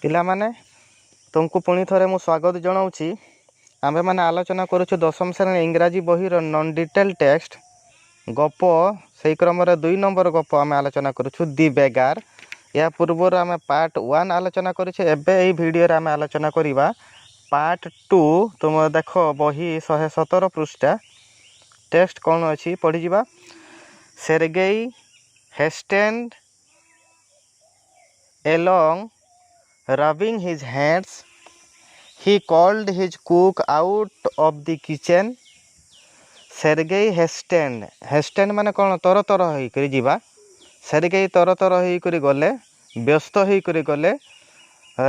पिला माने तुमको पुणी थरे मु स्वागत जनाऊँगी। आमे माने आलोचना करुछु दशम श्रेणी इंग्राजी बही नॉन डिटेल टेक्स्ट गप से क्रम 2 नंबर गप आम आलोचना करुछु दि बेगार। या पूर्वर आम पार्ट 1 आलोचना करुचे। एबे एई वीडियो रे आम आलोचना करिबा पार्ट 2। तुम देख बही 117 पृष्ठा टेक्स्ट कौन अच्छी पढ़ी जावा। Sergei hastened along rubbing his hands he called his cook out of the kitchen। Sergei hastened माने कौन तर तर होकर जीवा। सेर्गेई तर तर होकर गले व्यस्त होकर गले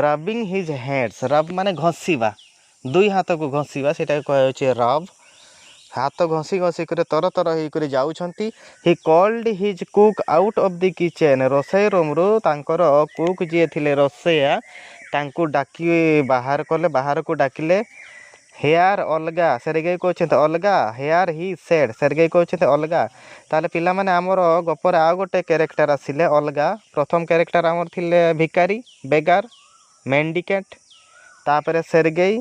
रबिंग हिज हैंड्स। रब माने घसीवा, दुई हाथ को घसीवा सेटा कहे रब। हाथ घसी घसी कर तर तर होकर जाउछंती। He called his cook out of the kitchen. रोषेई रूम रु तांकर कुक जी थिले रोषेया तांकू डाकी बाहर कले, बाहर को डाकिले। हेयर अलगा सेर्गेई कहते अलगा, हेयर ही सेड सेर्गेई कहते अलगा। ताले पिला माने आमर गपर आ गोटे कैरेक्टर आसिले अलगा। प्रथम कैरेक्टर आमर थिले भिकारी बेगार मेंडिकेट, तापरे सेर्गेई,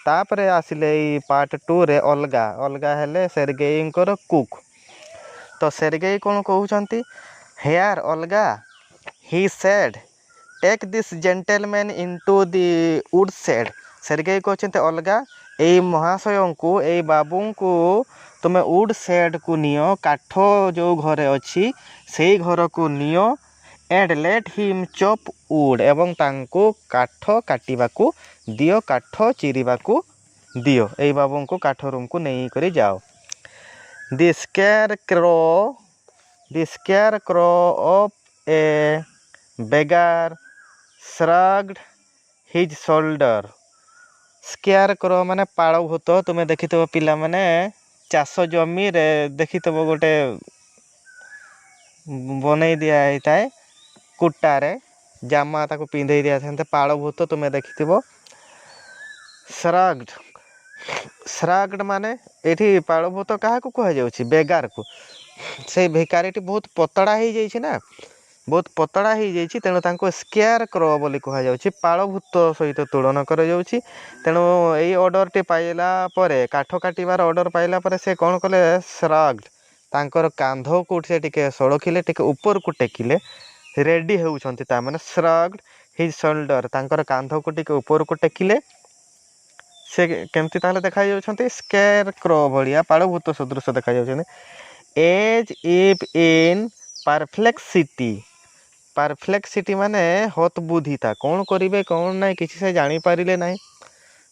तापरे आसिले पार्ट 2 रे अलगा। अलगा हेले सेर्गेई कुक। तो सेर्गेई कौन कहउछंती हेयर अलगा he said take this gentleman into the wood shed. Sergei कहते अलगा एई महाशय को एई बाबू को तुमे वुड शेड को नियो, काठ जो घरे अच्छी से घर को neo. And let him chop wood एवं तांको काठ काटिबा को दियो, काठ चिरिबा को दियो। एई बाबू को काठ रूम को नहीं करी जाओ। The scarecrow of a beggar shrugged his shoulder. Scarecrow माने पाड़ भूत। तुम्हें देखिथबो पिला माने चाष जमी रे देखिथबो गोटे बनै दिया होता कुटारे जामा ताको पिंधे दिया था पाड़ भूत तुम्हें देखिथबो। श्रग्ड श्रग्ड माने एठी पाड़ भूत क्या कह जाउछि बेगार को। से भिकारीटी बहुत पतड़ा हो जाइछि ना, बहुत पतड़ा हो जाइछि, तेणु तांको स्केयर क्रो बोली कह जाउछि। पाड़ भूत सहित तुलन कर जाउछि। तेणु एई ऑर्डर टी पाइला परे, काठ काटिबार ऑर्डर पाइला परे से कौन कले श्रग्ड तांकर कांध को से टिके सड़किले, टिके ऊपर को टेकिले रेडी होउछंती। ता माने श्रग्ड हिज शोल्डर तांकर कांध को टिके ऊपर को टेकिले। से केमती ताहले देखा जाउछंती स्केयर क्रो भलिया पाड़ भूत सदृश देखा जाउछंती। As if in perplexity. Perplexity माने हत बुद्धि था कौन करिवे कौन ना किसी से जानी पारिले नाही।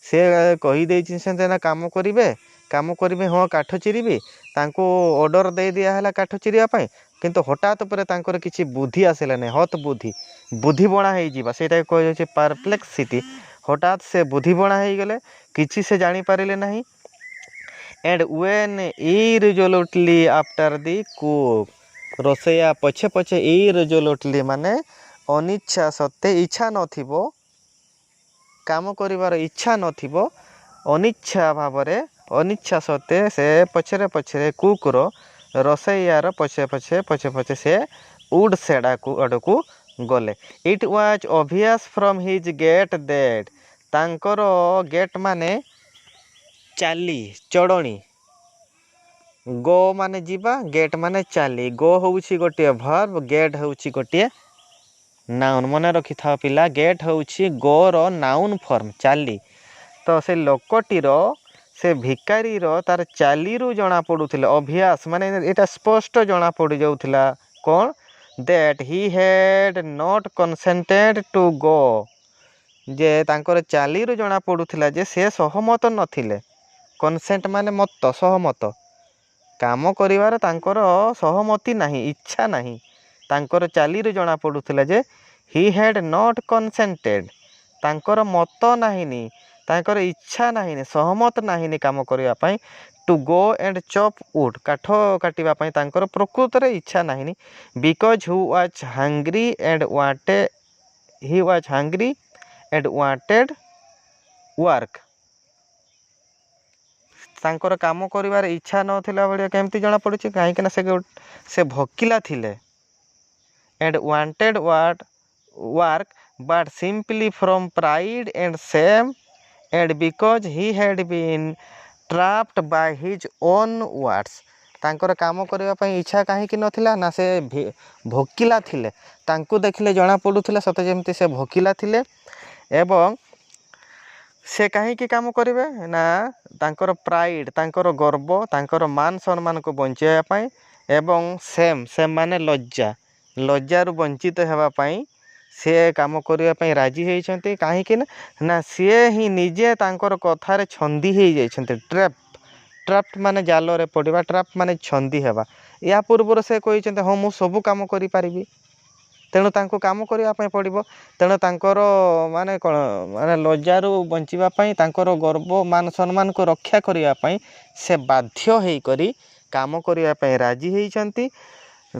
से कही देछि से ना काम करिवे हाँ काठ चिरिबे तांको ऑर्डर दे दिया है काठ चिरिया पाई, किंतु हठात पर तांकर किछि बुद्धि आसिला नहीं। हत बुद्धि बणा हो जीवा सेटा कह जाउछि परप्लेक्सिटी। हठात से बुद्धि बणा हो गले किछि से जानी पारिले नाही। And when irresolutely after the cook. रोषेया पछे पछे इरिजोल्यूटली माने अनिच्छा सत्ते, इच्छा नथिबो काम करिवार इच्छा नथिबो, अनिच्छा भावरे अनिच्छा सत्ते से पछरे पछरे कुकुर रोषेयार पछे पछे से वुड शेड को अडकू गले। It was obvious from his get that तांकर गेट माने चाली चढ़णी। गो माने जीवा, गेट माने चाली। गो होउछि गोटे वर्ब, गेट होउछि गोटे नाउन। मने रखि था पिला गेट होउछि गो रो नाउन फॉर्म चाली। तो से लोकटीर से भिकारी रो तार चाली रु जना पडुथिला अभ्यास माने एटा स्पष्ट जना पड़ी जाउथिला कोन that he had not consented to go. जे तांकर चाली रु जना पडुथिला जे से सहमत नथिले। कंसेंट माने मत, सहमत काम करिवार तांकर सहमति नाही, इच्छा नाही। तांकर चाली रु जना पडुथिला जे ही हैड नॉट कंसेंटेड तांकर मत नाहिनी, तांकर इच्छा नाहिनी, सहमत नाहिनी काम करिवा पई to go and chop wood काठ काटिवा पई तांकर प्रकृत रे इच्छा नाहिनी। Because he was hungry and wanted work. तांकर काम करिवार इच्छा नथिला बलिया केमती जଣା पड़ुछि काहे कि ना से भकिला थिले। And wanted work but simply from pride and shame, and because he had been trapped by his own words. ତାଙ୍କର କାମ କରିବା ପାଇଁ ଇଚ୍ଛା କାହିଁକି ନଥିଲା ନା ସେ ଭୋକିଲା ଥିଲେ। ତାଙ୍କୁ ଦେଖିଲେ ଜଣାପଡ଼ୁଥିଲା ସତେ ଯେମିତି ସେ ଭୋକିଲା ଥିଲେ। ଏବଂ ସେ କାହିଁକି କାମ କରିବେ ନା ତାଙ୍କର ପ୍ରାଇଡ଼, ତାଙ୍କର ଗର୍ବ, ତାଙ୍କର ମାନ ସମ୍ମାନକୁ ବଞ୍ଚାଇବା ପାଇଁ ଏବଂ ସେମାନେ ଲଜ୍ଜାରୁ ବଞ୍ଚିତ ହେବା ପାଇଁ ସେ କାମ କରିବା ପାଇଁ ରାଜି ହେଇଛନ୍ତି। କାହିଁକି ନା ସିଏ ହିଁ ନିଜେ ତାଙ୍କର କଥାରେ ଛନ୍ଦି ହେଇଯାଇଛନ୍ତି। ଟ୍ରାପ୍ଟ ମାନେ ଜାଲରେ ପଡ଼ିବା, ଟ୍ରାପ୍ ମାନେ ଛନ୍ଦି ହେବା। ୟା ପୂର୍ବରୁ ସେ କହିଛନ୍ତି ହଁ ମୁଁ ସବୁ କାମ କରିପାରିବି, ତେଣୁ ତାଙ୍କୁ କାମ କରିବା ପାଇଁ ପଡ଼ିବ। ତେଣୁ ତାଙ୍କର ମାନେ କ'ଣ ମାନେ ଲଜ୍ଜାରୁ ବଞ୍ଚିବା ପାଇଁ, ତାଙ୍କର ଗର୍ବ ମାନ ସମ୍ମାନକୁ ରକ୍ଷା କରିବା ପାଇଁ ସେ ବାଧ୍ୟ ହେଇକରି କାମ କରିବା ପାଇଁ ରାଜି ହେଇଛନ୍ତି।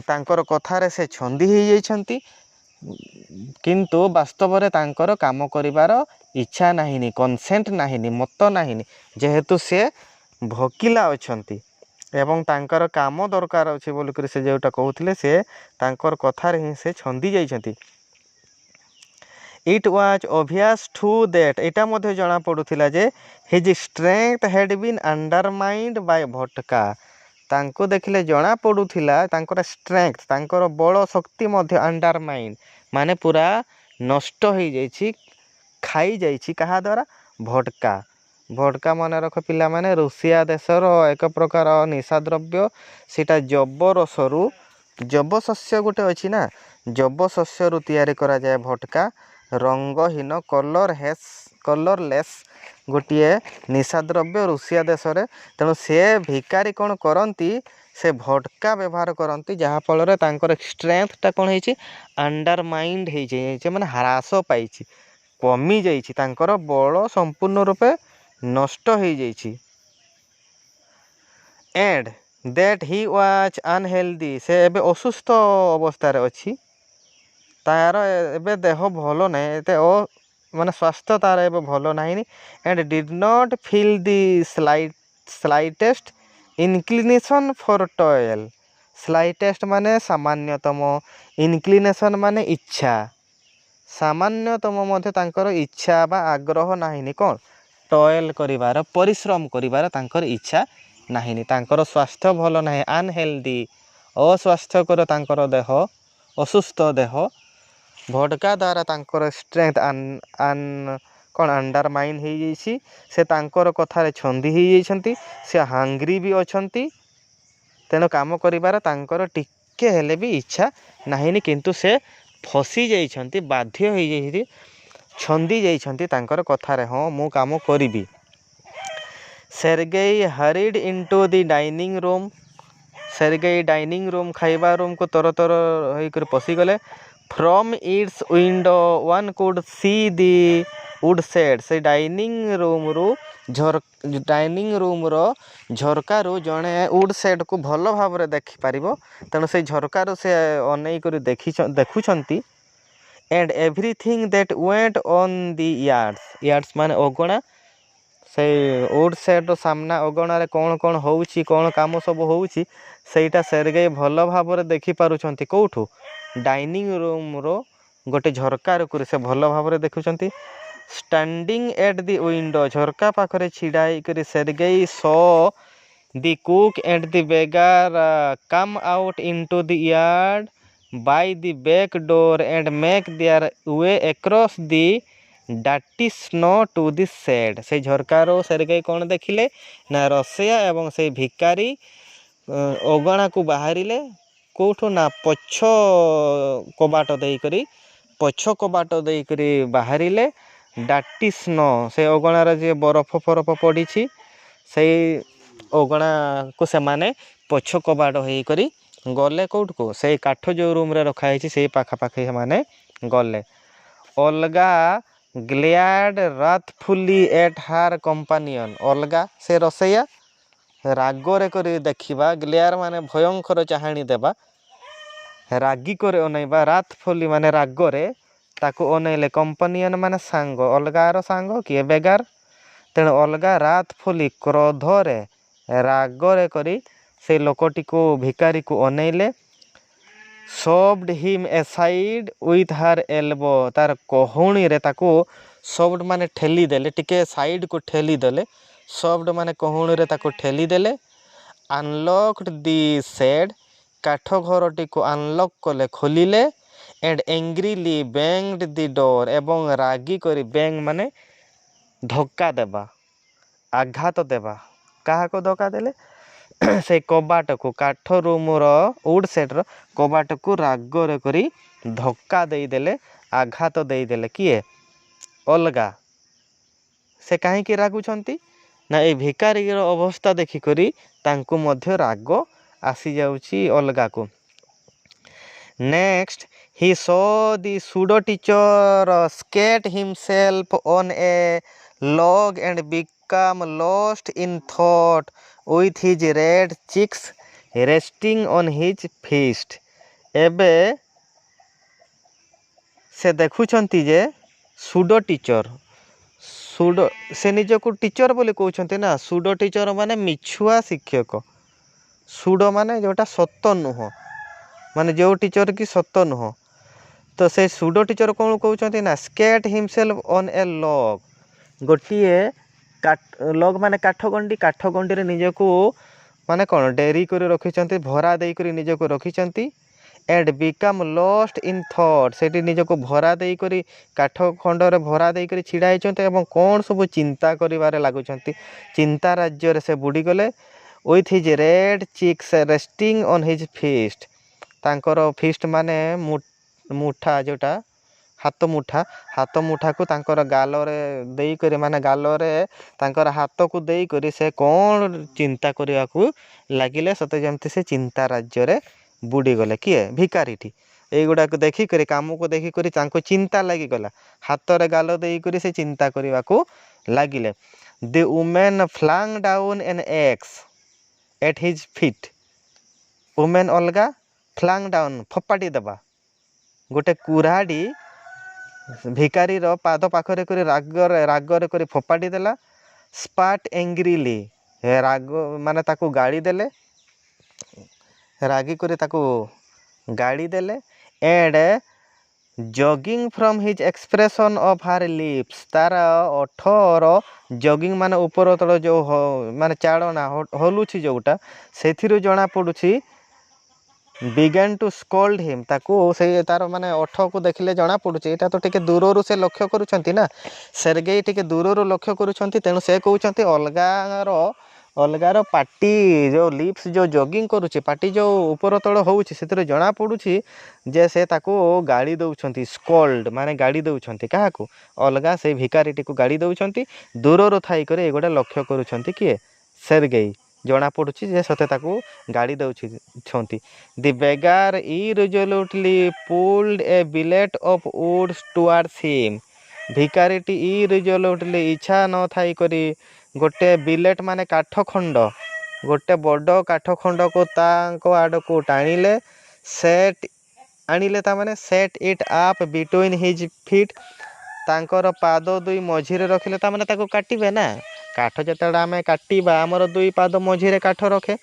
ତାଙ୍କର କଥାରେ ସେ ଛନ୍ଦି ହେଇଯାଇଛନ୍ତି, କିନ୍ତୁ ବାସ୍ତବରେ ତାଙ୍କର କାମ କରିବାର ଇଚ୍ଛା ନାହିଁ, କନସେଣ୍ଟ ନାହିଁ, ମତ ନାହିଁ, ଯେହେତୁ ସେ ଭୋକିଲା ଅଛନ୍ତି ଏବଂ ତାଙ୍କର କାମ ଦରକାର ଅଛି ବୋଲିକରି ସେ ଯେଉଁଟା କହୁଥିଲେ, ସେ ତାଙ୍କର କଥାରେ ହିଁ ସେ ଛନ୍ଦି ଯାଇଛନ୍ତି। It was obvious to that, ଏଇଟା ମଧ୍ୟ ଜଣାପଡ଼ୁଥିଲା ଯେ his strength had been undermined by vodka. ତାଙ୍କୁ ଦେଖିଲେ ଜଣାପଡ଼ୁଥିଲା ତାଙ୍କର ଷ୍ଟ୍ରେଙ୍ଗଥ୍, ତାଙ୍କର ବଳ ଶକ୍ତି ମଧ୍ୟ ଅଣ୍ଡରମାଇଣ୍ଡ ମାନେ ପୁରା ନଷ୍ଟ ହେଇଯାଇଛି, ଖାଇଯାଇଛି। କାହା ଦ୍ୱାରା? ଭୋଟକା। ଭୋଟକା ମନେ ରଖ ପିଲାମାନେ, ରୁଷିଆ ଦେଶର ଏକ ପ୍ରକାର ନିଶା ଦ୍ରବ୍ୟ। ସେଇଟା ଯବ ଶସ୍ୟ ଗୋଟେ ଅଛି ନା, ଯବ ଶସ୍ୟରୁ ତିଆରି କରାଯାଏ ଭୋଟକା। ରଙ୍ଗହୀନ କଲରଲେସ୍ ଗୋଟିଏ ନିଶା ଦ୍ରବ୍ୟ ରୁଷିଆ ଦେଶରେ। ତେଣୁ ସେ ଭିକାରୀ କ'ଣ କରନ୍ତି, ସେ ଭୋଟକା ବ୍ୟବହାର କରନ୍ତି, ଯାହାଫଳରେ ତାଙ୍କର ଷ୍ଟ୍ରେଙ୍ଗଥଟା କ'ଣ ହେଇଛି, ଅଣ୍ଡରମାଇଣ୍ଡ ହେଇଯାଇଛି, ମାନେ ହ୍ରାସ ପାଇଛି, କମିଯାଇଛି, ତାଙ୍କର ବଳ ସମ୍ପୂର୍ଣ୍ଣ ରୂପେ ନଷ୍ଟ ହେଇଯାଇଛି। And that he was unhealthy, ସେ ଏବେ ଅସୁସ୍ଥ ଅବସ୍ଥାରେ ଅଛି, ତାର ଏବେ ଦେହ ଭଲ ନାହିଁ, ଏତେ ମାନେ ସ୍ୱାସ୍ଥ୍ୟ ତାର ଏବେ ଭଲ ନାହିଁ। And did not feel the slightest inclination for toil. Slightest ମାନେ ସାମାନ୍ୟତମ, ଇନକ୍ଲିନେସନ୍ ମାନେ ଇଚ୍ଛା, ସାମାନ୍ୟତମ ମଧ୍ୟ ତାଙ୍କର ଇଚ୍ଛା ବା ଆଗ୍ରହ ନାହିଁ। କ'ଣ? ଟଏଲ୍ କରିବାର, ପରିଶ୍ରମ କରିବାର ତାଙ୍କର ଇଚ୍ଛା ନାହିଁ। ତାଙ୍କର ସ୍ୱାସ୍ଥ୍ୟ ଭଲ ନାହିଁ, ଅନହେଲ୍ଦି, ଅସ୍ୱାସ୍ଥ୍ୟକର ତାଙ୍କର ଦେହ, ଅସୁସ୍ଥ ଦେହ। ଭୋଟକା ଦ୍ୱାରା ତାଙ୍କର ଷ୍ଟ୍ରେଙ୍ଗଥ୍ କ'ଣ ଅଣ୍ଡରମାଇଣ୍ଡ ହେଇଯାଇଛି। ସେ ତାଙ୍କର କଥାରେ ଛନ୍ଦି ହେଇଯାଇଛନ୍ତି, ସେ ହାଙ୍ଗ୍ରି ବି ଅଛନ୍ତି। ତେଣୁ କାମ କରିବାର ତାଙ୍କର ଟିକେ ହେଲେ ବି ଇଚ୍ଛା ନାହିଁ, କିନ୍ତୁ ସେ ଫସି ଯାଇଛନ୍ତି, ବାଧ୍ୟ ହେଇଯାଇଛନ୍ତି, ଛନ୍ଦି ଯାଇଛନ୍ତି ତାଙ୍କର କଥାରେ, ହଁ ମୁଁ କାମ କରିବି। Sergei hurried into the dining room. Sergei dining room, ଖାଇବା ରୁମ୍କୁ ତର ହେଇକରି ପଶିଗଲେ। From its window one could see the wood shed. ସେ ଡାଇନିଂ ରୁମ୍ର ଝରକାରୁ ଜଣେ ଉଡ୍ ସେଡ୍କୁ ଭଲ ଭାବରେ ଦେଖିପାରିବ। ତେଣୁ ସେଇ ଝରକାରୁ ସେ ଅନେଇ କରି ଦେଖୁଛନ୍ତି। And everything that went on the yards ମାନେ ଅଗଣା, ସେଇ ଉଡ୍ ସେଡ୍ର ସାମ୍ନା ଅଗଣାରେ କ'ଣ କ'ଣ ହେଉଛି, କ'ଣ କାମ ସବୁ ହେଉଛି, ସେଇଟା ସେର୍ଗେଇ ଭଲ ଭାବରେ ଦେଖିପାରୁଛନ୍ତି। କେଉଁଠୁ? ଡାଇନିଂ ରୁମ୍ର ଗୋଟେ ଝରକାରୁ ସେ ଭଲ ଭାବରେ ଦେଖୁଛନ୍ତି। ଷ୍ଟାଣ୍ଡିଂ ଏଟ୍ ଦି ୱିଣ୍ଡୋ, ଝରକା ପାଖରେ ଛିଡ଼ା ହେଇକରି Sergei saw the cook and the beggar come out into the yard by the back door and make their way across the dirty snow to the shed. ସେଇ ଝରକାରୁ Sergei କ'ଣ ଦେଖିଲେ ନା ରୋଷେଇଆ ଏବଂ ସେଇ ଭିକାରୀ ଅଗଣାକୁ ବାହାରିଲେ। କେଉଁଠୁ? ନା ପଛ କବାଟ ଦେଇକରି ବାହାରିଲେ। ଡାର୍ଟି ସ୍ନୋ, ସେ ଅଗଣାରେ ଯେ ବରଫ ପଡ଼ିଛି, ସେଇ ଅଗଣାକୁ ସେମାନେ ପଛ କବାଟ ହେଇକରି ଗଲେ। କେଉଁଠୁକୁ? ସେଇ କାଠ ଯେଉଁ ରୁମ୍ରେ ରଖା ହେଇଛି ସେଇ ପାଖାପାଖି ସେମାନେ ଗଲେ। ଅଲଗା ଗ୍ଲେୟାର୍ଡ ରାଥଫୁଲି ଏଟ୍ ହାର୍ କମ୍ପାନିଅନ୍। ଅଲଗା ସେ ରୋଷେଇଆ ରାଗରେ କରି ଦେଖିବା, ଗ୍ଲେୟାର ମାନେ ଭୟଙ୍କର ଚାହାଣି ଦେବା, ରାଗି କରି ଅନେଇବା, ରାଥଫୁଲି ମାନେ ରାଗରେ ତାକୁ ଅନେଇଲେ, କମ୍ପାନିଅନ୍ ମାନେ ସାଙ୍ଗ, ଅଲଗାର ସାଙ୍ଗ କିଏ? ବେଗାର। ତେଣୁ ଅଲଗା ରାଥଫୁଲି ରାଗରେ କରି ସେଇ ଲୋକଟିକୁ, ଭିକାରୀକୁ ଅନେଇଲେ। shoved him aside with her elbow तार कहूणी रे ताको shoved माने ठेली देले टिके साइड को ठेली देले shoved माने कहूणी रे ताको ठेली देले unlocked the shed काठ घरटी को अनलॉक कले खोलिले and angrily banged the door एवं रागी करी बैंग माने धक्का देबा आघात देबा कहा को धक्का देले से कबाट को काठ रूमर वुड सेट्र कबाट को रागरे करी धक्का देदेले आघात देदेले किए अलगा से कहीं रागुंट ना ये भिकारीर अवस्था देखिकरी तांकु मध्य राग आसी जाउची अलगा को। Next he saw the pseudo teacher seat himself on a log and become lost in thought with his red cheeks resting on his fist एबे से देखुछंती जे सूडो टीचर सूडो से निजको टीचर बोली कहउछंती ना सूडो टीचर माने मिछुआ शिक्षक सूडो माने जोटा सत्य नुह माने जो टीचर की सत्य नुह तो से सूडो टीचर कौन कहउछंती ना skate himself on a log गोटिए लग माने काठगंडी रे निजको माने कौन डेरी कर रखी भरा देकर निजको रखी and become lost in thought से निजको भरा देकर काठ खंडर भरा देकर छिड़ा होती कौन सब चिंता करिवारे लागुचंती चिंता राज्य रे से बुड़ी गले with his red cheeks resting on his fist तांकर फिस्ट माने मुठा जोटा हाथ मुठा को तांकर गालरे देई करी माने गालरे तांकर हाथ को देई करी से कौन चिंता करिया को लागिले सते जेमती से चिंता राज्य रे बुड़ी गले किए भिकारीटी एगुड़ा को देखी करी काम को देखी करी तांको चिंता लगी गला हाथ रे गाल देई करी से चिंता करिया को लागिले। The woman flung down an axe at his feet woman अलगा फ्लांग डाउन फपाटी देबा गोटे कुराडी भिकारी पाद पाखरे करी रागरे करी फोपाड़ी देला स्पाट एंग्रीली राग माने ताकू गाड़ी देले रागी करी ताकू गाड़ी देले and jogging from his expression of her lips तार ओठर जॉगिंग माने ऊपर तल जो माने चाड़ना हलुची जोटा सेथिरु जना पड़ुची बिगन टू स्कोल्ड हिम ताकू से तार माने ओठ को देखले जना पड़ुची एटा तो टिके दूररू से लक्ष्य करूछंती ना सेरगेई टिके दूररू लक्ष्य करूछंती तेणु से कहउछंती अलगार पार्टी जो लिप्स जो जॉगिंग करूची पार्टी जो ऊपर तल होउची सेतिर जना पड़ुची जे से ताकू गाड़ी दउछंती स्कोल्ड माने गाड़ी दउछंती काहाकू अलगा से भिकारीटी को गाड़ी दउछंती दूररू थाई करे एगोडा लक्ष्य करूछंती किए सेरगेई जना पड़ुची जे सते ताकू गाड़ी दउछंती। The beggar irresolutely pulled a billet of woods towards him भिकारीटी इरिजोल्यूटली इच्छा न थाई करी गोटे बिलेट माने काठ खंड गोटे बड़ काठ खंड को तांको आड़ को टाणिले सेट आनिले ता माने set it up between his feet तांकर पाद दुई मझिरे रखिले ता माने ताको काटिबे ना काठ जेतेबेले आमे काटिबा आमर दुई पाद मझिरे काठ रखे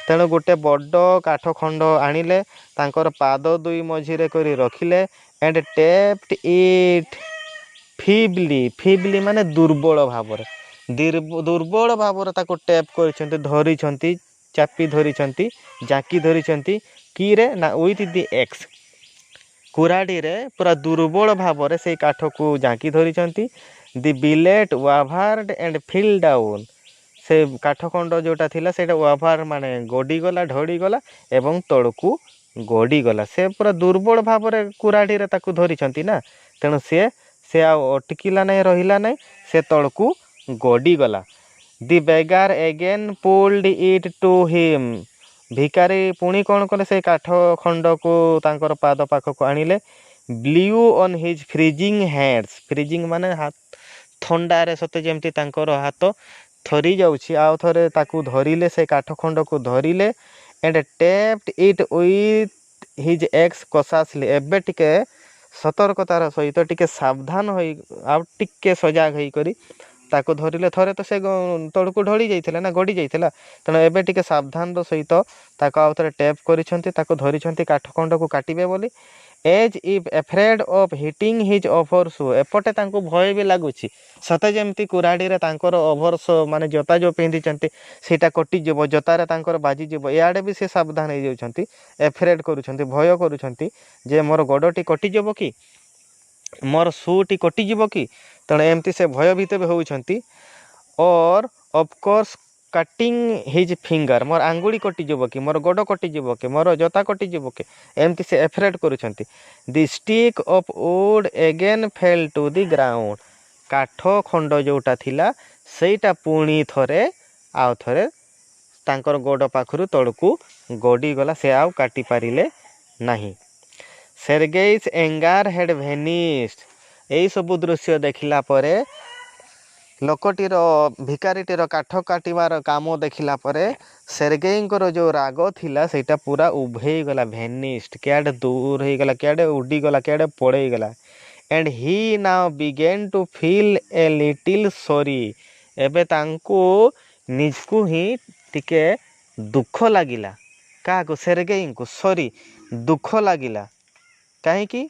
तेणु गोटे बड़ काठ खंड आनिले तांकर पाद दुई मझिरे करी रखिले एंड टेप्ड इट फिबली माने दुर्बल भावरे दुर्बल भावरे ताको टेप करिसेंती धरिसेंती चापी धरिसेंती जाकी धरिसेंती की रे ना विथ द एक्स कुराडी रे पूरा दुर्बल भावरे से काठ को जाकी धरिसेंती the billet wavered and fell down से काठ खंड जोटा थिला सेटा वाभार माने गडी गला ढड़ी गला एवं तळकू गडी गला से पूरा दुर्बल भावरे कुराडी रे ताकू धरिसेंती ना तेणु से अटकिला नहीं रहिला नहीं से तळकू गडी गला। The beggar again pulled it to him भिकारी पुणी कौन कले से काठ खंड को तांकर पाद पाख को आनिले blew on his freezing hands freezing माने हाथ थंडा रे सते जेमती तांकर हाथ थरी जाउछि आउ थरे ताकू धरिले से काठ खंड को धरिले and tapped it with his axe cautiously एबे टिके सतर्कतार सहित टिके सावधान होई आ टिके सजाग होई करी ତାକୁ ଧରିଲେ ଥରେ ତ ସେ ତଳକୁ ଢଳି ଯାଇଥିଲା ନା, ଗଡ଼ି ଯାଇଥିଲା। ତେଣୁ ଏବେ ଟିକେ ସାବଧାନର ସହିତ ତାକୁ ଆଉ ଥରେ ଟେପ୍ କରିଛନ୍ତି, ତାକୁ ଧରିଛନ୍ତି କାଠ ଖଣ୍ଡକୁ କାଟିବେ ବୋଲି। As if afraid of hitting his overshoe, ଏପଟେ ତାଙ୍କୁ ଭୟ ବି ଲାଗୁଛି, ସତେ ଯେମିତି କୁରାଢ଼ୀରେ ତାଙ୍କର ଓଭର ସୁ ମାନେ ଜୋତା ଯେଉଁ ପିନ୍ଧିଛନ୍ତି ସେଇଟା କଟିଯିବ, ଜୋତାରେ ତାଙ୍କର ବାଜିଯିବ। ଇଆଡ଼େ ବି ସେ ସାବଧାନ ହେଇଯାଉଛନ୍ତି, ଏଫ୍ରେଡ୍ କରୁଛନ୍ତି, ଭୟ କରୁଛନ୍ତି ଯେ ମୋର ଗୋଡ଼ଟି କଟିଯିବ କି, ମୋର ସୁଟି କଟିଯିବ କି। ତେଣୁ ଏମିତି ସେ ଭୟଭୀତ ବି ହେଉଛନ୍ତି। ଅର୍ ଅଫକୋର୍ସ କଟିଂ ହିଜ୍ ଫିଙ୍ଗର, ମୋର ଆଙ୍ଗୁଳି କଟିଯିବ କି, ମୋର ଗୋଡ଼ କଟିଯିବ କି, ମୋର ଜୋତା କଟିଯିବ କି, ଏମିତି ସେ ଏଫ୍ରେଡ୍ କରୁଛନ୍ତି। The stick of wood again fell to the ground, କାଠ ଖଣ୍ଡ ଯେଉଁଟା ଥିଲା ସେଇଟା ପୁଣି ଥରେ ଆଉ ଥରେ ତାଙ୍କର ଗୋଡ଼ ପାଖରୁ ତଳକୁ ଗଡ଼ିଗଲା, ସେ ଆଉ କାଟି ପାରିଲେ ନାହିଁ। ସେର୍ଗେଇସ୍ ଏଙ୍ଗାର ହେଡ୍ ଭେନିସ୍ଡ, ଏଇସବୁ ଦୃଶ୍ୟ ଦେଖିଲା ପରେ, ଲୋକଟିର ଭିକାରୀଟିର କାଠ କାଟିବାର କାମ ଦେଖିଲା ପରେ ସେର୍ଗେଇଙ୍କର ଯେଉଁ ରାଗ ଥିଲା ସେଇଟା ପୁରା ଉଭେଇଗଲା, ଭେନିସ୍ଡ, କେଆଡ଼େ ଦୂର ହେଇଗଲା, କେଆଡ଼େ ଉଡ଼ିଗଲା, କେଆଡ଼େ ପଳେଇଗଲା। And he now began to feel a little sorry, ଏବେ ତାଙ୍କୁ ନିଜକୁ ହିଁ ଟିକେ ଦୁଃଖ ଲାଗିଲା। କାହାକୁ? ସେର୍ଗେଇଙ୍କୁ। ସରି, ଦୁଃଖ ଲାଗିଲା। କାହିଁକି?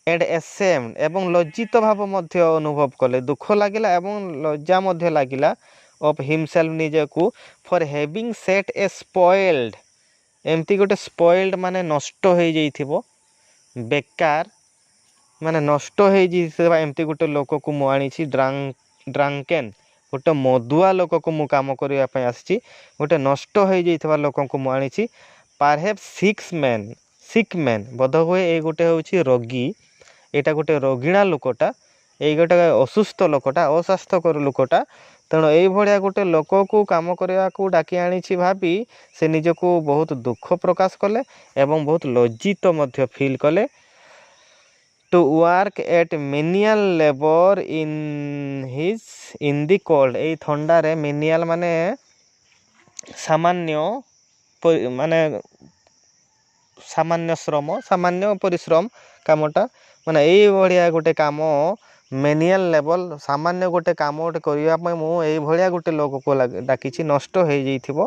ଏଣ୍ଡ ଏସେମ୍ଡ, ଏବଂ ଲଜ୍ଜିତ ଭାବ ମଧ୍ୟ ଅନୁଭବ କଲେ। ଦୁଃଖ ଲାଗିଲା ଏବଂ ଲଜ୍ଜା ମଧ୍ୟ ଲାଗିଲା ଅଫ୍ ହିମସେଲ୍ଫ, ନିଜକୁ, ଫର୍ ହେଭିଂ ସେଟ୍ ଏ ସ୍ପଏଲ୍ଡ, ଏମିତି ଗୋଟେ ସ୍ପଏଲ୍ଡ ମାନେ ନଷ୍ଟ ହେଇଯାଇଥିବ, ବେକାର ମାନେ ନଷ୍ଟ ହେଇଯାଇଥିବା ଏମିତି ଗୋଟେ ଲୋକକୁ ମୁଁ ଆଣିଛି। ଡ୍ରାଙ୍କେନ୍, ଗୋଟେ ମଦୁଆ ଲୋକକୁ ମୁଁ କାମ କରିବା ପାଇଁ ଆସିଛି, ଗୋଟେ ନଷ୍ଟ ହେଇଯାଇଥିବା ଲୋକଙ୍କୁ ମୁଁ ଆଣିଛି। ପାରହେପ୍ ସିକ୍ ମ୍ୟାନ୍, ବୋଧହୁଏ ଏଇ ଗୋଟେ ହେଉଛି ରୋଗୀ, ଏଇଟା ଗୋଟେ ରୋଗିଣା ଲୋକଟା, ଏଇ ଗୋଟେ ଅସୁସ୍ଥ ଲୋକଟା, ଅସ୍ୱାସ୍ଥ୍ୟକର ଲୋକଟା। ତେଣୁ ଏଇଭଳିଆ ଗୋଟେ ଲୋକକୁ କାମ କରିବାକୁ ଡାକି ଆଣିଛି ଭାବି ସେ ନିଜକୁ ବହୁତ ଦୁଃଖ ପ୍ରକାଶ କଲେ ଏବଂ ବହୁତ ଲଜ୍ଜିତ ମଧ୍ୟ ଫିଲ୍ କଲେ। To work at menial labour in the cold, ଏଇ ଥଣ୍ଡାରେ, ମେନିଆଲ୍ ମାନେ ସାମାନ୍ୟ, ମାନେ ସାମାନ୍ୟ ଶ୍ରମ, ସାମାନ୍ୟ ପରିଶ୍ରମ କାମଟା, ମାନେ ଏଇଭଳିଆ ଗୋଟେ କାମ, ମେନିଆଲ୍ ଲେବଲ୍, ସାମାନ୍ୟ ଗୋଟେ କାମ ଗୋଟେ କରିବା ପାଇଁ ମୁଁ ଏଇଭଳିଆ ଗୋଟେ ଲୋକକୁ ଡାକିଛି, ନଷ୍ଟ ହେଇଯାଇଥିବ,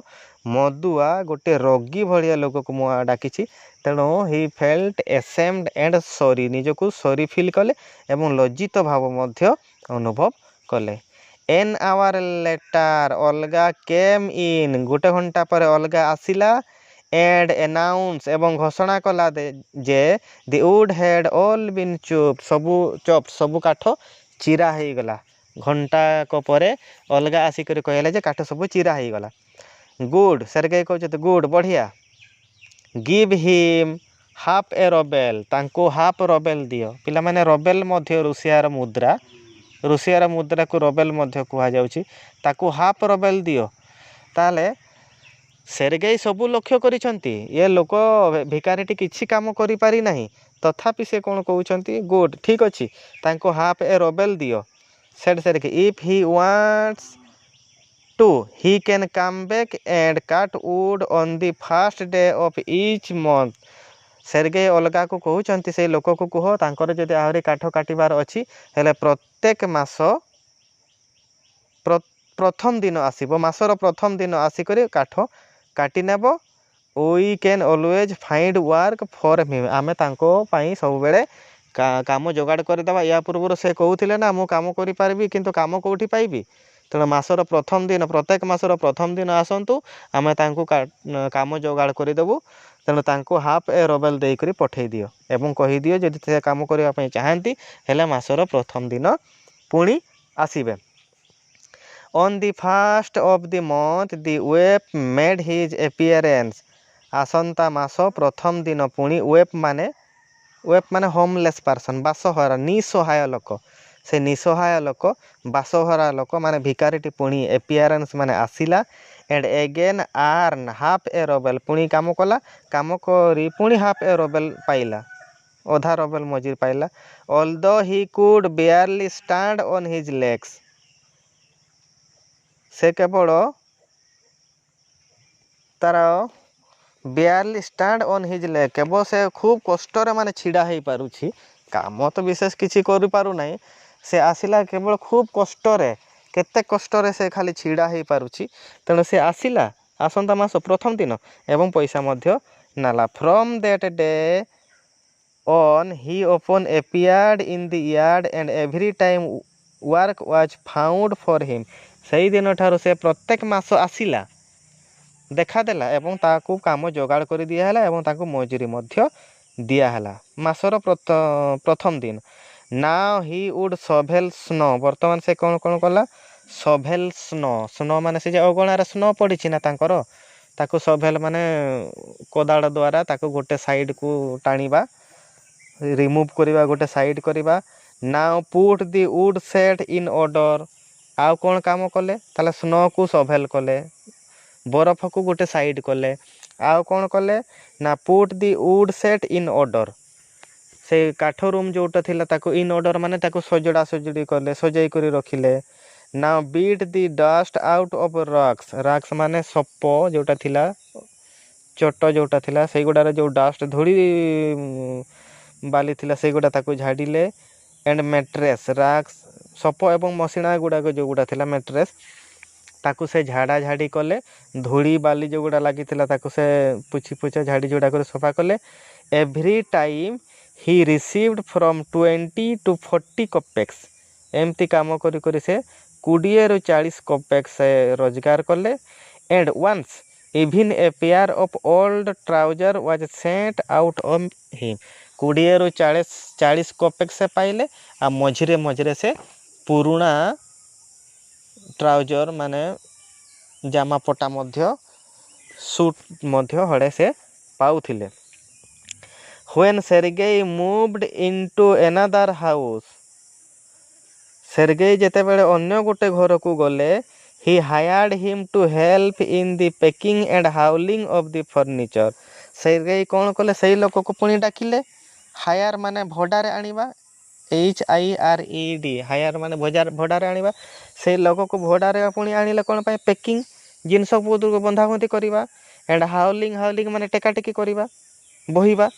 ମଦୁଆ ଗୋଟେ ରୋଗୀ ଭଳିଆ ଲୋକକୁ ମୁଁ ଡାକିଛି। ତେଣୁ ହି ଫେଲ୍ଟ ଏସେମ୍ଡ ଆଣ୍ଡ ସରି, ନିଜକୁ ସରି ଫିଲ୍ କଲେ ଏବଂ ଲଜ୍ଜିତ ଭାବ ମଧ୍ୟ ଅନୁଭବ କଲେ। ଏନ୍ ଆୱାର ଲେଟାର ଅଲଗା କେମ୍ ଇନ୍, ଗୋଟେ ଘଣ୍ଟା ପରେ ଅଲଗା ଆସିଲା। ଏଣ୍ଡ ଏନାଉନ୍ସ, ଏବଂ ଘୋଷଣା କଲା ଯେ ଦି ଉଡ୍ ହେଡ୍ ଅଲ୍ ବିନ୍ ସବୁ କାଠ ଚିରା ହେଇଗଲା। ଘଣ୍ଟାକ ପରେ ଅଲଗା ଆସିକରି କହିଲେ ଯେ କାଠ ସବୁ ଚିରା ହେଇଗଲା। ଗୁଡ୍, ସେର୍ଗେଇ କହୁଛନ୍ତି ଗୁଡ୍, ବଢ଼ିଆ। ଗିଭ୍ ହିମ୍ ହାଫ୍ ଏ ରବେଲ୍, ତାଙ୍କୁ ହାଫ୍ ରବେଲ୍ ଦିଅ। ପିଲାମାନେ, ରବେଲ୍ ମଧ୍ୟ ରୁଷିଆର ମୁଦ୍ରାକୁ ରବେଲ୍ ମଧ୍ୟ କୁହାଯାଉଛି। ତାକୁ ହାଫ୍ ରବେଲ୍ ଦିଅ। ତାହେଲେ ସେର୍ଗେଇ ସବୁ ଲକ୍ଷ୍ୟ କରିଛନ୍ତି, ଏ ଲୋକ ଭିକାରୀଟି କିଛି କାମ କରିପାରି ନାହିଁ, ତଥାପି ସେ କ'ଣ କହୁଛନ୍ତି? ଗୁଡ୍, ଠିକ୍ ଅଛି, ତାଙ୍କୁ ହାଫ୍ ଏ ରବେଲ୍ ଦିଅ। Said Sergei, if he wants to he can come back and cut wood on the first day of each month. Sergei ଅଲଗାକୁ କହୁଛନ୍ତି, ସେଇ ଲୋକକୁ କୁହ ତାଙ୍କର ଯଦି ଆହୁରି କାଠ କାଟିବାର ଅଛି ହେଲେ ପ୍ରତ୍ୟେକ ମାସ ପ୍ରଥମ ଦିନ ଆସିବ, ମାସର ପ୍ରଥମ ଦିନ ଆସିକରି କାଠ କାଟି ନେବ। We can always find work for him, ଆମେ ତାଙ୍କ ପାଇଁ ସବୁବେଳେ କାମ ଯୋଗାଡ଼ କରିଦେବା। ୟା ପୂର୍ବରୁ ସେ କହୁଥିଲେ ନା ମୁଁ କାମ କରିପାରିବି, କିନ୍ତୁ କାମ କେଉଁଠି ପାଇବି? ତେଣୁ ମାସର ପ୍ରଥମ ଦିନ, ପ୍ରତ୍ୟେକ ମାସର ପ୍ରଥମ ଦିନ ଆସନ୍ତୁ, ଆମେ ତାଙ୍କୁ କାମ ଯୋଗାଡ଼ କରିଦେବୁ। ତେଣୁ ତାଙ୍କୁ ହାଫ୍ ଏ ରବେଲ୍ ଦେଇକରି ପଠାଇ ଦିଅ ଏବଂ କହିଦିଅ ଯଦି ସେ କାମ କରିବା ପାଇଁ ଚାହାନ୍ତି ହେଲେ ମାସର ପ୍ରଥମ ଦିନ ପୁଣି ଆସିବେ। On the first of the month the waif made his appearance, ଆସନ୍ତା ମାସ ପ୍ରଥମ ଦିନ ପୁଣି ୱେପ୍ ମାନେ ହୋମଲେସ୍ ପାର୍ସନ୍, ବାସହରା, ନିଃସହାୟ ଲୋକ, ସେ ନିଃସହାୟ ଲୋକ, ବାସହରା ଲୋକ ମାନେ ଭିକାରୀଟି ପୁଣି ଏପିଆରେନ୍ସ ମାନେ ଆସିଲା। And again earn half a ରବେଲ୍, ପୁଣି କାମ କଲା, କାମ କରି ପୁଣି ହାଫ୍ ଏ ରବେଲ୍ ପାଇଲା, ଅଧା ରବେଲ୍ ମଜୁରୀ ପାଇଲା। Although he could barely stand on his legs, ସେ କେବଳ ତାର barely stand on his leg, କେବଳ ସେ ଖୁବ୍ କଷ୍ଟରେ ମାନେ ଛିଡ଼ା ହେଇପାରୁଛି, କାମ ତ ବିଶେଷ କିଛି କରିପାରୁନାହିଁ। ସେ ଆସିଲା କେବଳ ଖୁବ୍ କଷ୍ଟରେ, केते कष्ट से खाली छिड़ा हो पारुछि तेणु से आसिला आसंता मास प्रथम दिन एवं पैसा मध्य नाला from that day on he often appeared in the yard and every time work was found for him सेही दिन ठारो से प्रत्येक मास आसिला देखादेला एवं ताकू काम जोगाड़ कर दिया एवं ताकू मजूरी मध्य दिया मासर प्रथम दिन नाउ ही वुड सभेल स्नो वर्तमान से कौन कौन कला सभेल स्नो स्नो माने से अगणार स्नो पड़ी ना तांकर ताकू सभेल माने कोदाड़ द्वारा ताकू गोटे साइड को टाणीबा रिमूव करिबा गोटे साइड करिबा now put the wood set in order आउ कौन काम कले ताले स्नो को सभेल कले बरफ को गोटे साइड कले आउ कौन कले ना put the wood set in order से काठ रूम जोटा थिला ताको इन ऑर्डर माने ताको सजड़ा सजड़ी कले सजाई करी रखिले now beat the dust out of rugs rugs माने सप जोटा थिला चोट जोटा थिला से गुडारे जो डस्ट धूली बाली थिला से गुडा ताको झाड़िले एंड मैट्रेस रॉक्स सप एवं मसिणा गुड़ाक जो गुड़ा थिला मैट्रेस ताकू से झाड़ा झाड़ी कले धूली बाली जो गुड़ा लगी ताकू से पुछी पुछा झाड़ी झुड़ा कर सफा कले every time he received from 20 to 40 कपेक्स एमती काम करी करी से 20 ରୁ 40 कपेक्स से रोजगार कले and once even a pair of old trouser was sent out of him 20 ରୁ 40 कपेक्स से पाइले आ मझिरे मझिरे से पुराना ट्राउजर माने जामा पटा मध्य सूट मध्य हड़े से पाउथिले When Sergei moved into another house Sergei जेतेबेले अन्य गोटे घर को गले he hired him to help in the packing and hauling of the furniture Sergei कौन कले सही लोक को पुणी डाकिले हायर माने भडारे आनिबा HIRED हायर माने भडारे आनिबा से लोक को भडारे पुणी आनिले कौन पाए पैकिंग जिनस को बंधाबंधी करवा एंड हाउलिंग माने टेकाटेकी करवा बहिबा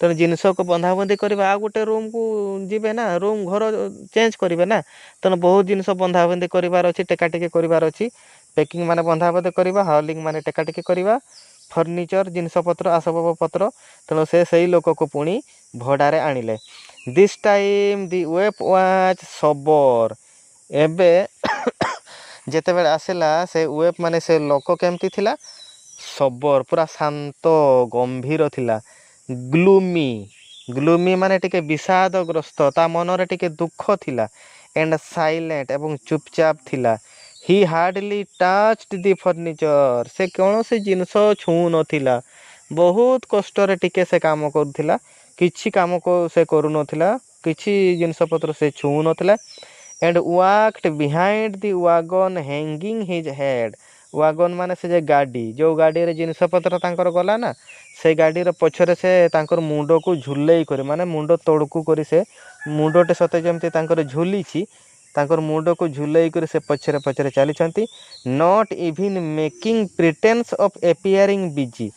तेणु जिनस को बंधाबंधी करवा आ गोटे रूम को जीवे ना रूम घर चेंज करेंगे ना तेणु बहुत जिनस बंधाबंधी करार अच्छी टेकाटेकी करार अच्छी पैकिंग माने बंधाबंधी करवा हाउलिंग माने टेकाटेकी करवा फर्निचर जिनस पत्र आसबाब पत्र तेणु से सही लोक को पुणी भड़ारे आनिले this time the waif was sober एबे जेतेबेले आसिला से वेब माने से लोक केमती थिला सबर पूरा शांत गंभीर थिला ग्लूमी माने टिके विषादग्रस्त ता मनरे टिके दुख थिला एंड साइलेंट एवं चुपचाप थिला ही हार्डली टच्ड दी फर्निचर से कौनसी जिनस छू नथिला बहुत कष्ट रे टिके से काम करुथिला किछि काम को से करू नथिला किछि जिनस पत्र से छू नथिला and walked behind the wagon hanging his head wagon माने से जे गाड़ी जो गाड़ी रे जिनस पत्र तांकर गला ना से गाड़ी रे पछरे से तांकर मुंडो को झुलेई करे माने मुंडो तोड़कू करी से मुंडोटे सते जेमती तांकर झुलीछि तांकर मुंडो को झुलेई करे से पछरे पछरे चली छंती not even making pretence of appearing busy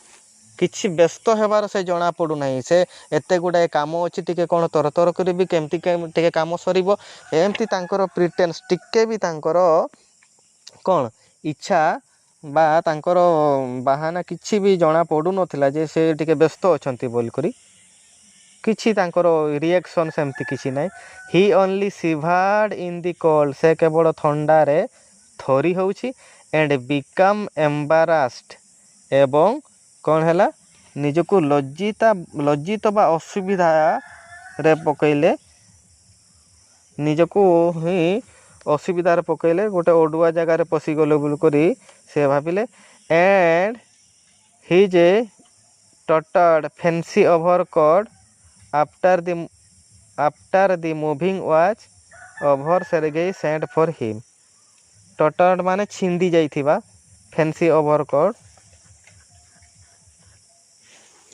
किछि व्यस्त हेबार से जना पड़ू नाही से एते गुडा काम अछि टिके कोन तर तर करबी केमती टिके काम सरीबो एमती तांकर प्रिटेंस टिके भी तांकर कोन इच्छा बा तांकर बाहाना किछि भी जना पड़ू नथिला जे से टिके व्यस्त अछंती बोल करी किछि तांकर रिएक्शन सेमती किछि नै ही ओनली सिवर्ड इन दी कोल्ड से केवल ठंडा रे थोरी होउछि एंड बिकम एम्बारास्ड एवं कौन है निजको लज्जित बा असुविधा रे पकईले निजको ही असुविधा रे पकईले गोटे ओडुआ जगार पशिगले बोलकरी से भाविले एंड ही जे tattered fancy overcoat after the moving was over Sergei sent for him tattered माने छिंदी जाइथिबा फैंसी ओवरकोट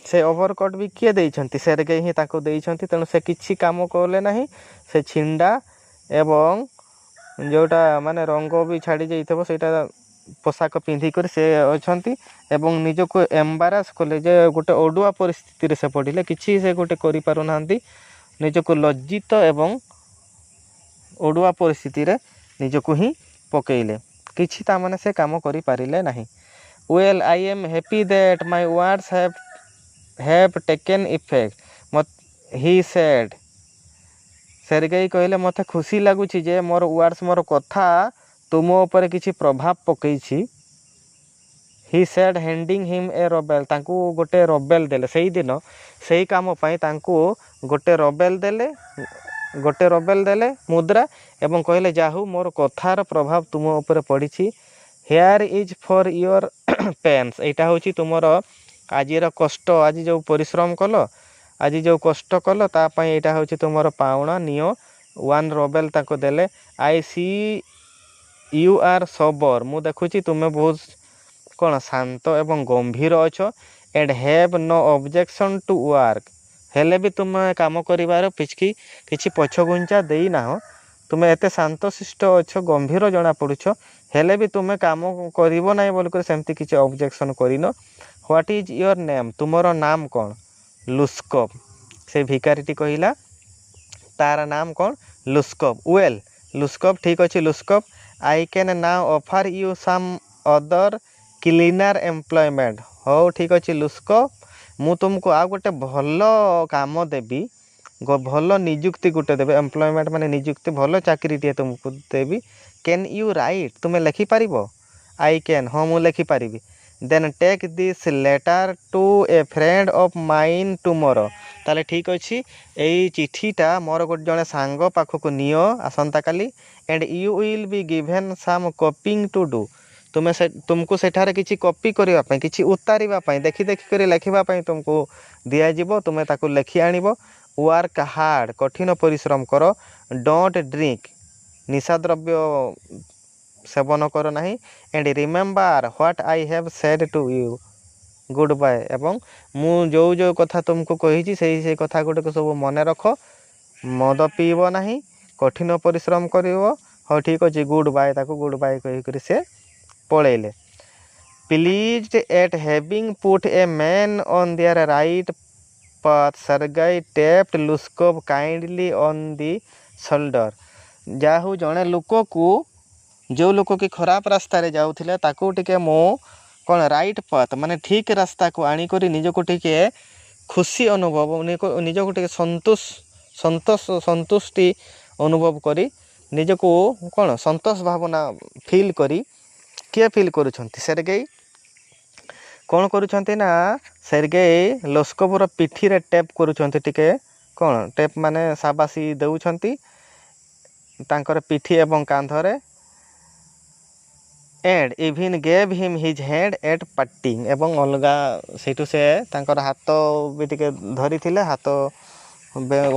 से ओवरकोट भी किए देइछंती सेर्गेई ही ताको देइछंती तेणु से किछि काम कले नाही से छिंडा एवं जोटा माने रंग भी छाड़ी जाइथबो सेटा पोशाक पिंधि कर से अछंती एवं निजको एम्बारास कले जे गोटे ओडुआ परिस्थिति रे से पड़िले किछि से गोटे करि पारु नांती निजको लज्जित एवं ओडुआ परिस्थिति रे ନିଜକୁ ହିଁ ପକେଇଲେ, କିଛି ତାମାନେ ସେ କାମ କରିପାରିଲେ ନାହିଁ। Well I M happy that my words have taken effect, he said। Sergei କହିଲେ ମୋତେ ଖୁସି ଲାଗୁଛି ଯେ ମୋର ୱାର୍ଡ଼ସ୍, ମୋର କଥା ତୁମ ଉପରେ କିଛି ପ୍ରଭାବ ପକେଇଛି। ହି ସେଡ୍ ହ୍ୟାଣ୍ଡିଂ ହିମ୍ ଏ ରବେଲ୍, ତାଙ୍କୁ ଗୋଟେ ରବେଲ୍ ଦେଲେ। ସେଇଦିନ ସେଇ କାମ ପାଇଁ ତାଙ୍କୁ ଗୋଟେ ରବେଲ୍ ଦେଲେ ମୁଦ୍ରା, ଏବଂ କହିଲେ ଯାହା ହଉ ମୋର କଥାର ପ୍ରଭାବ ତୁମ ଉପରେ ପଡ଼ିଛି। Hair is for your pains, ଏଇଟା ହେଉଛି ତୁମର ଆଜିର କଷ୍ଟ, ଆଜି ଯେଉଁ ପରିଶ୍ରମ କଲ, ଆଜି ଯେଉଁ କଷ୍ଟ କଲ ତା ପାଇଁ ଏଇଟା ହେଉଛି ତୁମର ପାଉଣା, ନିଅ। ୱାନ୍ ରବେଲ୍ ତାକୁ ଦେଲେ। I see you are sober, ମୁଁ ଦେଖୁଛି ତୁମେ ବହୁତ କ'ଣ ଶାନ୍ତ ଏବଂ ଗମ୍ଭୀର ଅଛ। And have no objection to work, ହେଲେ ବି ତୁମେ କାମ କରିବାର କିଛି ପଛଘୁଞ୍ଚା ଦେଇନାହଁ। ତୁମେ ଏତେ ଶାନ୍ତଶିଷ୍ଟ ଅଛ, ଗମ୍ଭୀର ଜଣାପଡ଼ୁଛ, ହେଲେ ବି ତୁମେ କାମ କରିବ ନାହିଁ ବୋଲିକରି ସେମିତି କିଛି ଅବଜେକ୍ସନ୍ କରିନ। ହ୍ୱାଟ୍ ଇଜ୍ ୟୋର୍ ନେମ୍, ତୁମର ନାମ କ'ଣ? ଲୁସ୍କଭ୍, ସେ ଭିକାରୀଟି କହିଲା ତାର ନାମ କ'ଣ? ଲୁସ୍କଭ୍। ୱେଲ୍ ଲୁସ୍କଭ୍, ଠିକ୍ ଅଛି Lushkov, I can now offer you some other cleaner employment. ହଉ ଠିକ୍ ଅଛି ଲୁସ୍କଭ୍, ମୁଁ ତୁମକୁ ଆଉ ଗୋଟେ ଭଲ କାମ ଦେବି, ଭଲ ନିଯୁକ୍ତି ଗୋଟେ ଦେବି। ଏମ୍ପ୍ଲୟମେଣ୍ଟ ମାନେ ନିଯୁକ୍ତି, ଭଲ ଚାକିରିଟିଏ ତୁମକୁ ଦେବି। କ୍ୟାନ୍ ୟୁ ରାଇଟ୍, ତୁମେ ଲେଖିପାରିବ? ଆଇ କ୍ୟାନ୍, ହଁ ମୁଁ ଲେଖିପାରିବି। Then take this letter to a friend of mine tomorrow, ତାହେଲେ ଠିକ୍ ଅଛି ଏଇ ଚିଠିଟା ମୋର ଜଣେ ସାଙ୍ଗ ପାଖକୁ ନିଅ ଆସନ୍ତାକାଲି। And you will be given some copying to do, ତୁମକୁ ସେଠାରେ କିଛି କପି କରିବା ପାଇଁ, କିଛି ଉତାରିବା ପାଇଁ, ଦେଖିକରି ଲେଖିବା ପାଇଁ ତୁମକୁ ଦିଆଯିବ। ତୁମେ ତାକୁ ଲେଖି ଆଣିବ। ୱାର୍କ ହାର୍ଡ଼, କଠିନ ପରିଶ୍ରମ କର। ଡୋଣ୍ଟ ଡ୍ରିଙ୍କ, ନିଶାଦ୍ରବ୍ୟ ସେବନ କର ନାହିଁ। And remember what I have said to you, goodbye, ଏବଂ ମୁଁ ଯେଉଁ କଥା ତୁମକୁ କହିଛି ସେଇ କଥା ଗୁଡ଼ିକ ସବୁ ମନେ ରଖ। ମଦ ପିଇବ ନାହିଁ, କଠିନ ପରିଶ୍ରମ କରିବ। ହଉ ଠିକ୍ ଅଛି, ଗୁଡ୍ ବାଏ, ତାକୁ ଗୁଡ୍ ବାଏ କହିକରି ସେ ପଳେଇଲେ। Pleased at having put a man on the right path, Sergei tapped Lushkov kindly on the shoulder. ଯାହା ହଉ ଜଣେ ଲୋକକୁ, ଯେଉଁ ଲୋକ କି ଖରାପ ରାସ୍ତାରେ ଯାଉଥିଲେ ତାକୁ ଟିକେ ମୁଁ କ'ଣ ରାଇଟ୍ ପାଥ୍ ମାନେ ଠିକ୍ ରାସ୍ତାକୁ ଆଣିକରି ନିଜକୁ ଟିକେ ଖୁସି ଅନୁଭବ, ନିଜକୁ ଟିକେ ସନ୍ତୁଷ୍ଟି ଅନୁଭବ କରି, ନିଜକୁ କ'ଣ ସନ୍ତୋଷ ଭାବନା ଫିଲ୍ କରି, କିଏ ଫିଲ୍ କରୁଛନ୍ତି? ସେର୍ଗେଇ କ'ଣ କରୁଛନ୍ତି ନା ସେର୍ଗେଇ ଲୁସ୍କଭ୍ର ପିଠିରେ ଟେପ୍ କରୁଛନ୍ତି, ଟିକେ କ'ଣ ଟେପ୍ ମାନେ ସାବାସି ଦେଉଛନ୍ତି ତାଙ୍କର ପିଠି ଏବଂ କାନ୍ଧରେ। And even gave him his hand at parting, ଏବଂ ଅଲଗା ସେଇଠୁ ସେ ତାଙ୍କର ହାତ ବି ଟିକେ ଧରିଥିଲେ, ହାତ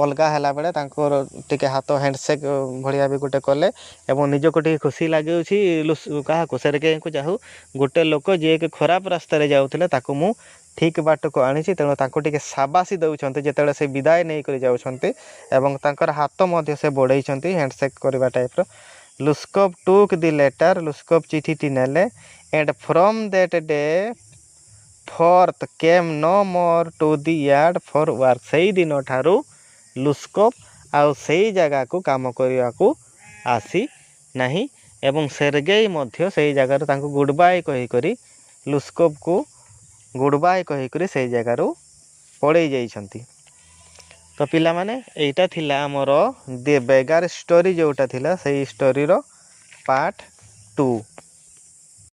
ଅଲଗା ହେଲା ବେଳେ ତାଙ୍କର ଟିକେ ହାତ ହ୍ୟାଣ୍ଡସେକ୍ ଭଳିଆ ବି ଗୋଟେ କଲେ, ଏବଂ ନିଜକୁ ଟିକେ ଖୁସି ଲାଗୁଛି କାହାକୁ? ସେର୍ଗେଇଙ୍କୁ। ଯାହା ହଉ ଗୋଟେ ଲୋକ ଯିଏକି ଖରାପ ରାସ୍ତାରେ ଯାଉଥିଲେ ତାକୁ ମୁଁ ଠିକ୍ ବାଟକୁ ଆଣିଛି, ତେଣୁ ତାଙ୍କୁ ଟିକେ ସାବାସି ଦେଉଛନ୍ତି ଯେତେବେଳେ ସେ ବିଦାୟ ନେଇକରି ଯାଉଛନ୍ତି, ଏବଂ ତାଙ୍କର ହାତ ମଧ୍ୟ ସେ ବଢ଼େଇଛନ୍ତି ହ୍ୟାଣ୍ଡସେକ୍ କରିବା ଟାଇପ୍ର। ଲୁସ୍କଭ୍ ଟୁକ୍ ଦି ଲେଟର୍, ଲୁସ୍କଭ୍ ଚିଠିଟି ନେଲେ। And from that day forth came no more to the yard for work, ସେଇ ଦିନଠାରୁ ଲୁସ୍କଭ୍ ଆଉ ସେଇ ଜାଗାକୁ କାମ କରିବାକୁ ଆସି ନାହିଁ, ଏବଂ ସେର୍ଗେଇ ମଧ୍ୟ ସେଇ ଜାଗାରୁ ତାଙ୍କୁ ଗୁଡ୍ ବାଏ କହିକରି, ଲୁସ୍କଭ୍କୁ ଗୁଡ୍ ବାଏ କହିକରି ସେଇ ଜାଗାରୁ ପଳେଇ ଯାଇଛନ୍ତି। ତ ପିଲାମାନେ ଏଇଟା ଥିଲା ଆମର ଦି ବେଗାର ଷ୍ଟୋରି, ଯେଉଁଟା ଥିଲା ସେଇ ଷ୍ଟୋରିର ପାର୍ଟ 2।